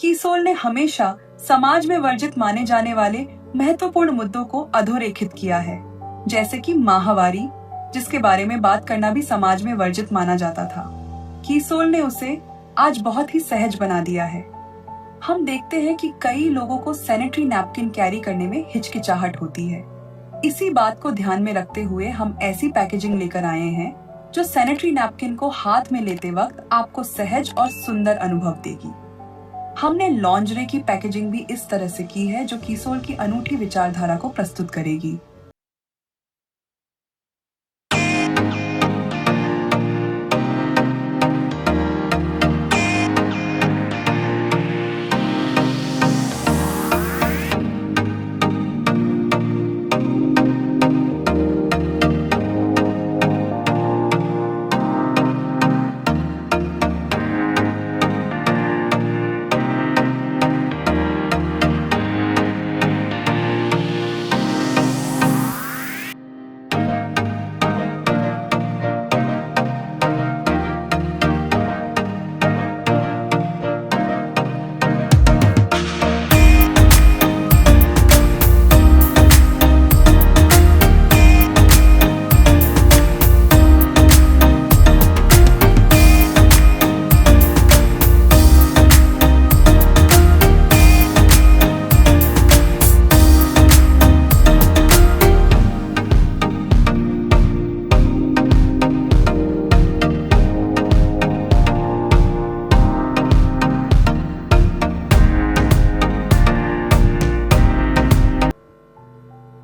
कीसोल ने हमेशा समाज में वर्जित माने जाने वाले महत्वपूर्ण मुद्दों को अधोरेखित किया है, जैसे कि माहवारी, जिसके बारे में बात करना भी समाज में वर्जित माना जाता था। कीसोल ने उसे आज बहुत ही सहज बना दिया है। हम देखते हैं कि कई लोगों को सैनिटरी नैपकिन कैरी करने में हिचकिचाहट होती है। इसी बात को ध्यान में रखते हुए हम ऐसी पैकेजिंग लेकर आए हैं जो सैनिटरी नैपकिन को हाथ में लेते वक्त आपको सहज और सुंदर अनुभव देगी। हमने लॉन्जरे की पैकेजिंग भी इस तरह से की है जो कीसोल की अनूठी विचारधारा को प्रस्तुत करेगी।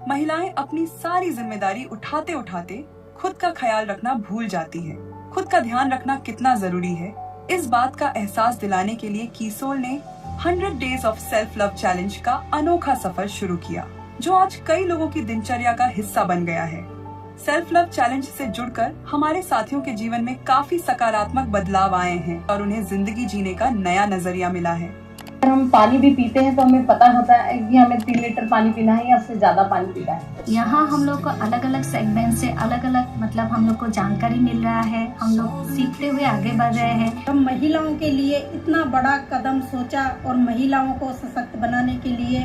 महिलाएं अपनी सारी जिम्मेदारी उठाते उठाते खुद का ख्याल रखना भूल जाती हैं। खुद का ध्यान रखना कितना जरूरी है, इस बात का एहसास दिलाने के लिए कीसोल ने 100 days of self love challenge का अनोखा सफर शुरू किया, जो आज कई लोगों की दिनचर्या का हिस्सा बन गया है। सेल्फ लव चैलेंज से जुड़कर हमारे साथियों के जीवन में काफी सकारात्मक बदलाव आए हैं और उन्हें जिंदगी जीने का नया नजरिया मिला है। अगर हम पानी भी पीते हैं तो हमें पता होता है कि हमें 3 लीटर पानी पीना है या उससे ज्यादा पानी पीना है। यहाँ हम लोग को अलग अलग सेगमेंट से अलग अलग हम लोग को जानकारी मिल रहा है। हम लोग सीखते हुए आगे बढ़ रहे हैं। हम महिलाओं के लिए इतना बड़ा कदम सोचा और महिलाओं को सशक्त बनाने के लिए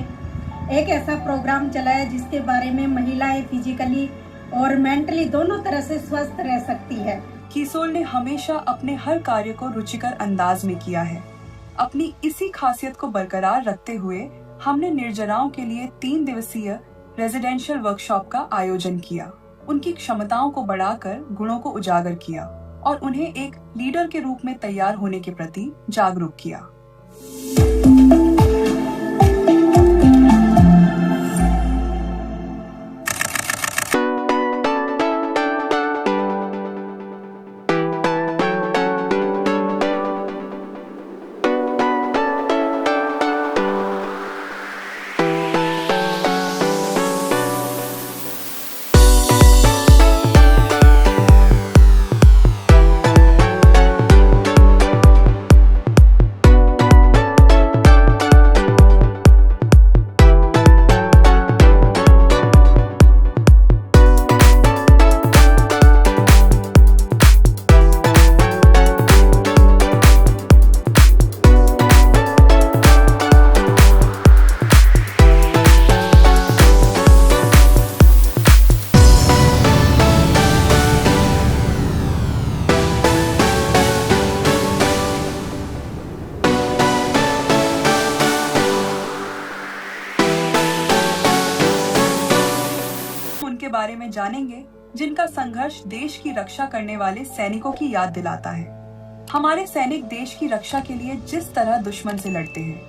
एक ऐसा प्रोग्राम चलाया जिसके बारे में महिलाएं फिजिकली और मेंटली दोनों तरह से स्वस्थ रह सकती है। कीसोल ने हमेशा अपने हर कार्य को रुचिकर अंदाज में किया है। अपनी इसी खासियत को बरकरार रखते हुए हमने निर्जराओं के लिए 3 दिवसीय रेजिडेंशियल वर्कशॉप का आयोजन किया, उनकी क्षमताओं को बढ़ाकर गुणों को उजागर किया और उन्हें एक लीडर के रूप में तैयार होने के प्रति जागरूक किया। उनके बारे में जानेंगे जिनका संघर्ष देश की रक्षा करने वाले सैनिकों की याद दिलाता है। हमारे सैनिक देश की रक्षा के लिए जिस तरह दुश्मन से लड़ते हैं,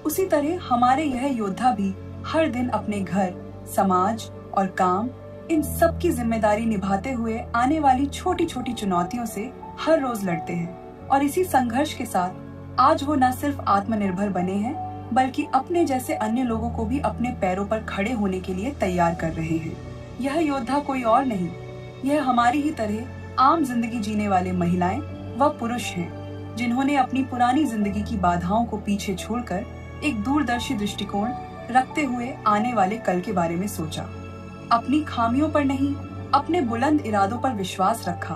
उसी तरह हमारे यह योद्धा भी हर दिन अपने घर, समाज और काम, इन सब की जिम्मेदारी निभाते हुए आने वाली छोटी छोटी चुनौतियों से हर रोज लड़ते हैं। और इसी संघर्ष के साथ आज वो न सिर्फ आत्मनिर्भर बने हैं, बल्कि अपने जैसे अन्य लोगों को भी अपने पैरों पर खड़े होने के लिए तैयार कर रहे हैं। यह योद्धा कोई और नहीं, यह हमारी ही तरह आम जिंदगी जीने वाले महिलाएं व पुरुष हैं, जिन्होंने अपनी पुरानी जिंदगी की बाधाओं को पीछे छोड़कर एक दूरदर्शी दृष्टिकोण रखते हुए आने वाले कल के बारे में सोचा। अपनी खामियों पर नहीं, अपने बुलंद इरादों पर विश्वास रखा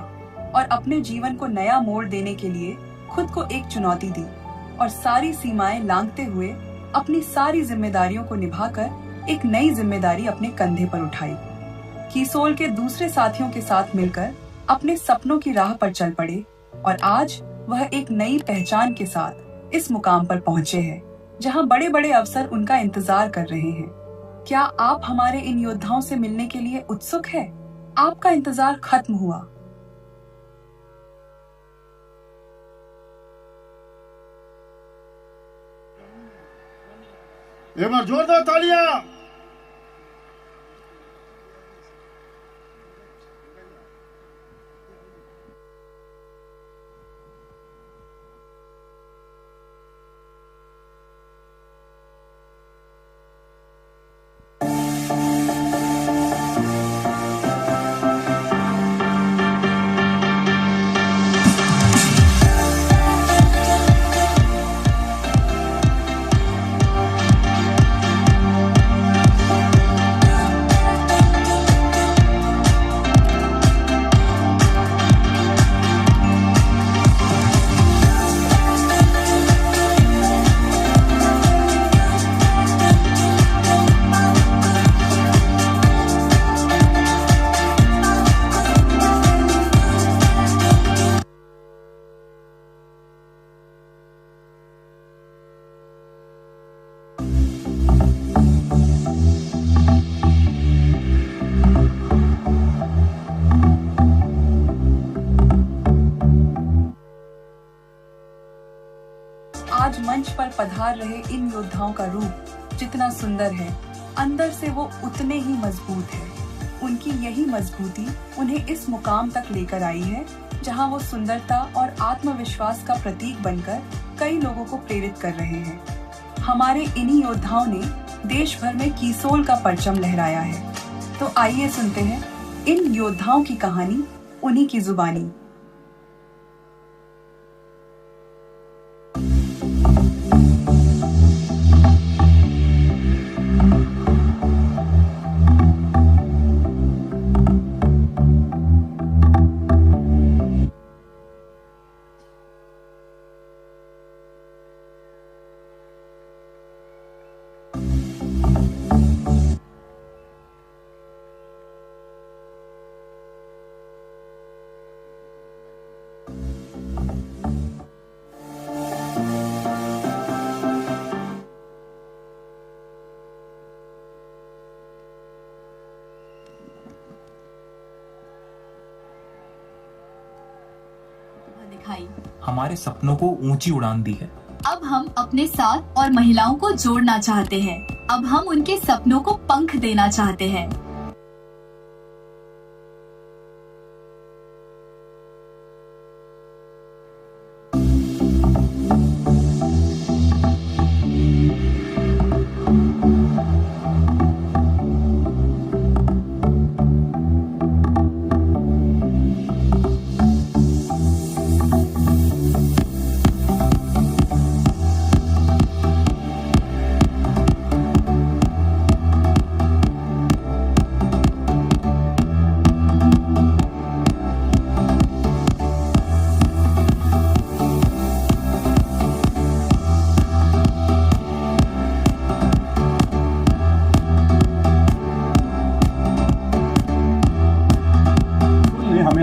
और अपने जीवन को नया मोड़ देने के लिए खुद को एक चुनौती दी। और सारी सीमाएं लांघते हुए अपनी सारी जिम्मेदारियों को निभाकर एक नई जिम्मेदारी अपने कंधे पर उठाई। कीसोल के दूसरे साथियों के साथ मिलकर अपने सपनों की राह पर चल पड़े और आज वह एक नई पहचान के साथ इस मुकाम पर पहुंचे हैं, जहां बड़े बड़े अवसर उनका इंतजार कर रहे हैं। क्या आप हमारे इन योद्धाओं से मिलने के लिए उत्सुक है? आपका इंतजार खत्म हुआ। एक बार जोरदार तालियां। आज मंच पर पधार रहे इन योद्धाओं का रूप जितना सुंदर है, अंदर से वो उतने ही मजबूत है। उनकी यही मजबूती उन्हें इस मुकाम तक लेकर आई है, जहां वो सुंदरता और आत्मविश्वास का प्रतीक बनकर कई लोगों को प्रेरित कर रहे हैं। हमारे इन्हीं योद्धाओं ने देश भर में कीसोल का परचम लहराया है। तो आइए सुनते हैं इन योद्धाओं की कहानी, उन्हीं की जुबानी। दिखाई, हमारे सपनों को ऊंची उड़ान दी है। अब हम अपने साथ और महिलाओं को जोड़ना चाहते हैं। अब हम उनके सपनों को पंख देना चाहते हैं।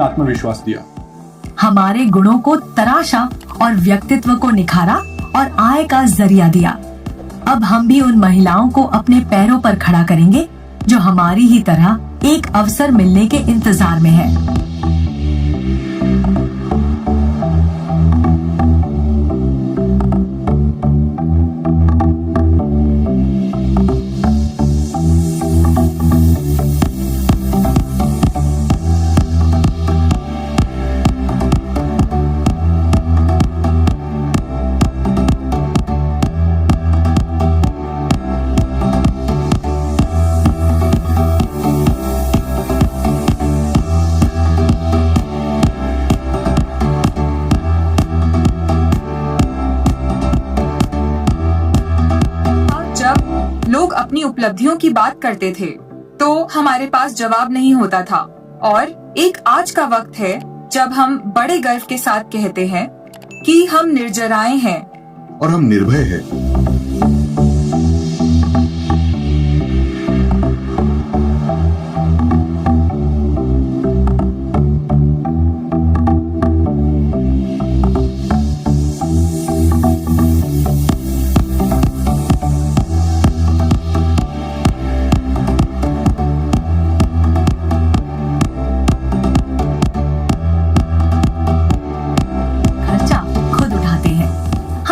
आत्मविश्वास दिया, हमारे गुणों को तराशा और व्यक्तित्व को निखारा और आय का जरिया दिया। अब हम भी उन महिलाओं को अपने पैरों पर खड़ा करेंगे जो हमारी ही तरह एक अवसर मिलने के इंतजार में है। लोग अपनी उपलब्धियों की बात करते थे तो हमारे पास जवाब नहीं होता था, और एक आज का वक्त है जब हम बड़े गर्व के साथ कहते हैं कि हम निर्जराए हैं, और हम निर्भय हैं।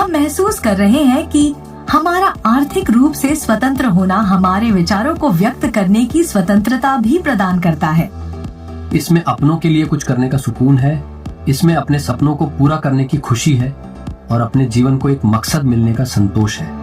महसूस कर रहे हैं कि हमारा आर्थिक रूप से स्वतंत्र होना हमारे विचारों को व्यक्त करने की स्वतंत्रता भी प्रदान करता है। इसमें अपनों के लिए कुछ करने का सुकून है, इसमें अपने सपनों को पूरा करने की खुशी है और अपने जीवन को एक मकसद मिलने का संतोष है।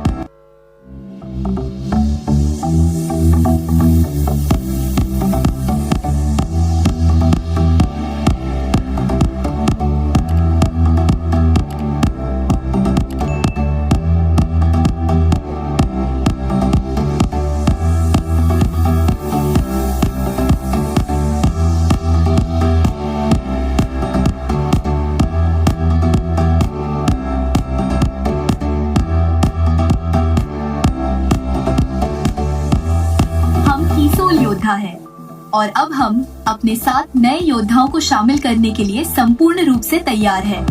है और अब हम अपने साथ नए योद्धाओं को शामिल करने के लिए संपूर्ण रूप से तैयार हैं।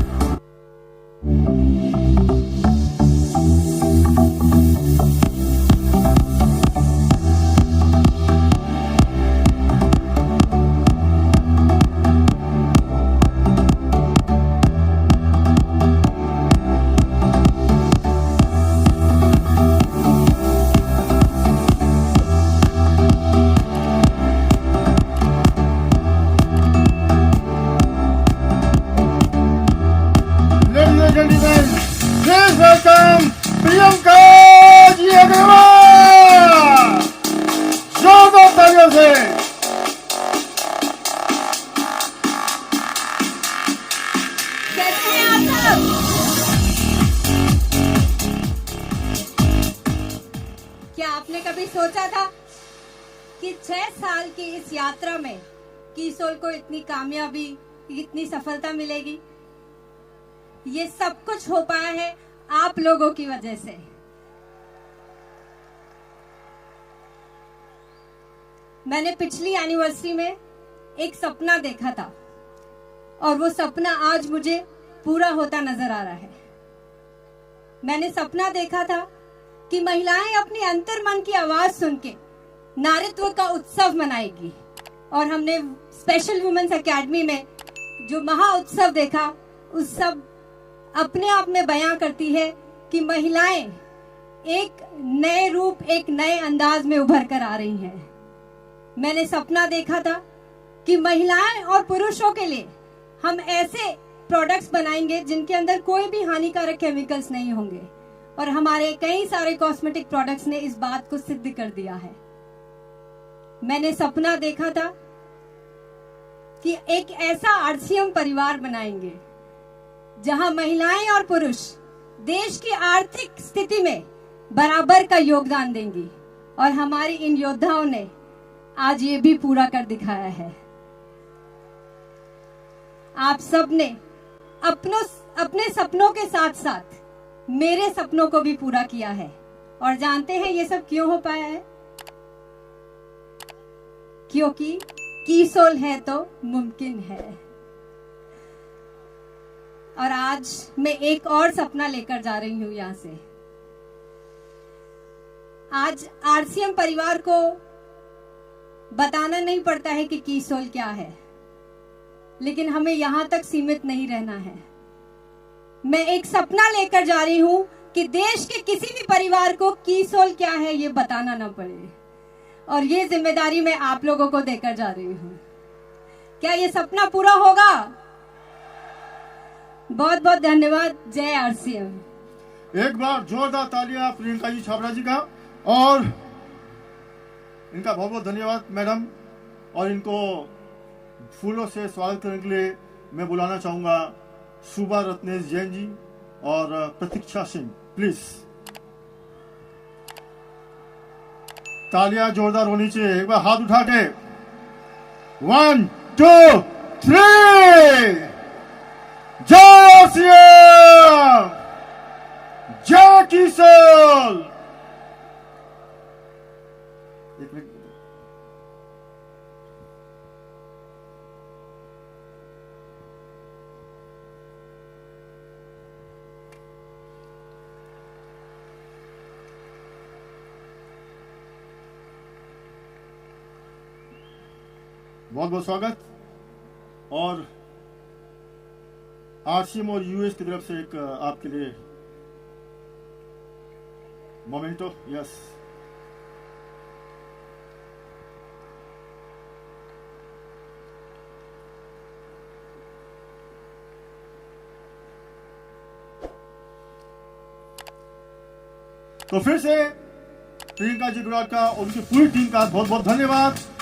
Please welcome Priyanka ji Agarwal. जोरदार तालियों से। कैसे हैं आप सब? क्या आपने कभी सोचा था कि 6 साल की इस यात्रा में कीसोल को इतनी कामयाबी, इतनी सफलता मिलेगी? ये सब कुछ हो पाया है आप लोगों की वजह से। मैंने पिछली एनिवर्सरी में एक सपना देखा था और वो सपना आज मुझे पूरा होता नजर आ रहा है। मैंने सपना देखा था कि महिलाएं अपनी अंतर्मन की आवाज सुन के नारीत्व का उत्सव मनाएगी और हमने स्पेशल वुमेन्स एकेडमी में जो महा उत्सव देखा, उस सब अपने आप में बयां करती है कि महिलाएं एक नए रूप, एक नए अंदाज में उभर कर आ रही हैं। मैंने सपना देखा था कि महिलाएं और पुरुषों के लिए हम ऐसे प्रोडक्ट्स बनाएंगे जिनके अंदर कोई भी हानिकारक केमिकल्स नहीं होंगे और हमारे कई सारे कॉस्मेटिक प्रोडक्ट्स ने इस बात को सिद्ध कर दिया है। मैंने सपना देखा था कि एक ऐसा आरसीएम परिवार बनाएंगे जहां महिलाएं और पुरुष देश की आर्थिक स्थिति में बराबर का योगदान देंगी और हमारी इन योद्धाओं ने आज ये भी पूरा कर दिखाया है। आप सब ने अपने सपनों के साथ साथ मेरे सपनों को भी पूरा किया है और जानते हैं ये सब क्यों हो पाया है? क्योंकि कीसोल है तो मुमकिन है। और आज मैं एक और सपना लेकर जा रही हूं यहां से। आज आरसीएम परिवार को बताना नहीं पड़ता है कि कीसोल क्या है, लेकिन हमें यहां तक सीमित नहीं रहना है। मैं एक सपना लेकर जा रही हूं कि देश के किसी भी परिवार को कीसोल क्या है ये बताना ना पड़े, और ये जिम्मेदारी मैं आप लोगों को देकर जा रही हूं। क्या ये सपना पूरा होगा? बहुत बहुत धन्यवाद। जय आरसीएम। एक बार जोरदार तालियां प्रियंका जी छाबड़ा जी का, और इनका बहुत बहुत धन्यवाद मैडम। और इनको फूलों से स्वागत करने के लिए मैं बुलाना चाहूंगा सुबा रत्नेश जैन जी और प्रतीक्षा सिंह, प्लीज। तालियां जोरदार होनी चाहिए। एक बार हाथ उठा के 1 2 3। जय आरसीएम, किशोर। एक मिनट, बहुत बहुत स्वागत। और आरसीएम और यूएस की तरफ से एक आपके लिए मोमेंटो। यस, तो फिर से प्रियंका जी गुराट का और उनकी पूरी टीम का बहुत बहुत धन्यवाद।